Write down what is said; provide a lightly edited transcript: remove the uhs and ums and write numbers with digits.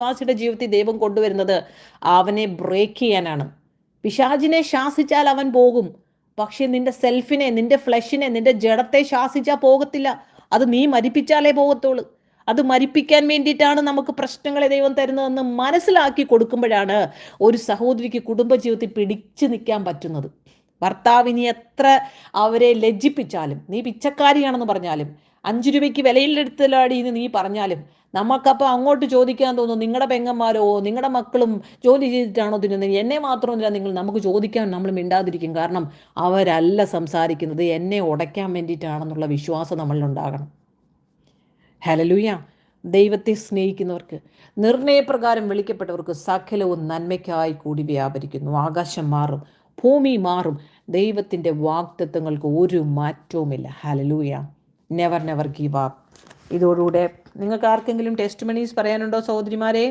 വിശ്വാസിയുടെ ജീവിതത്തിൽ ദൈവം കൊണ്ടുവരുന്നത് അവനെ ബ്രേക്ക് ചെയ്യാനാണ്. പിശാചിനെ ശാസിച്ചാൽ അവൻ പോകും, പക്ഷെ നിന്റെ സെൽഫിനെ, നിന്റെ ഫ്ലഷിനെ, നിന്റെ ജഡത്തെ ശാസിച്ചാൽ പോകത്തില്ല. അത് നീ മരിപ്പിച്ചാലേ പോകത്തുള്ളൂ. അത് മരിപ്പിക്കാൻ വേണ്ടിയിട്ടാണ് നമുക്ക് പ്രശ്നങ്ങളെ ദൈവം തരുന്നതെന്ന് മനസ്സിലാക്കി കൊടുക്കുമ്പോഴാണ് ഒരു സഹോദരിക്ക് കുടുംബജീവിതത്തിൽ പിടിച്ചു നിൽക്കാൻ പറ്റുന്നത്. ഭർത്താവിനി എത്ര അവരെ ലജ്ജിപ്പിച്ചാലും, നീ പിച്ചക്കാരിയാണെന്ന് പറഞ്ഞാലും, 5 രൂപയ്ക്ക് വിലയിലെടുത്തലാടി എന്ന് നീ പറഞ്ഞാലും, നമുക്കപ്പോൾ അങ്ങോട്ട് ചോദിക്കാൻ തോന്നും, നിങ്ങളുടെ പെങ്ങന്മാരോ നിങ്ങളുടെ മക്കളും ജോലി ചെയ്തിട്ടാണോ തിന്നുന്നത്, എന്നെ മാത്രമല്ല നിങ്ങൾ, നമുക്ക് ചോദിക്കാൻ നമ്മൾ മിണ്ടാതിരിക്കും. കാരണം അവരല്ല സംസാരിക്കുന്നത്, എന്നെ ഉടയ്ക്കാൻ വേണ്ടിയിട്ടാണെന്നുള്ള വിശ്വാസം നമ്മളിലുണ്ടാകണം. ഹല്ലേലൂയ. ദൈവത്തെ സ്നേഹിക്കുന്നവർക്ക്, നിർണയപ്രകാരം വിളിക്കപ്പെട്ടവർക്ക് സകലവും നന്മയ്ക്കായി കൂടി വ്യാപരിക്കുന്നു. ആകാശം മാറും, ഭൂമി മാറും, ദൈവത്തിൻ്റെ വാഗ്ദത്തങ്ങൾക്ക് ഒരു മാറ്റവുമില്ല. Hallelujah. Never never give up. ഇതോടുകൂടെ നിങ്ങൾക്ക് ആർക്കെങ്കിലും ടെസ്റ്റ് മണീസ് പറയാനുണ്ടോ സഹോദരിമാരെ?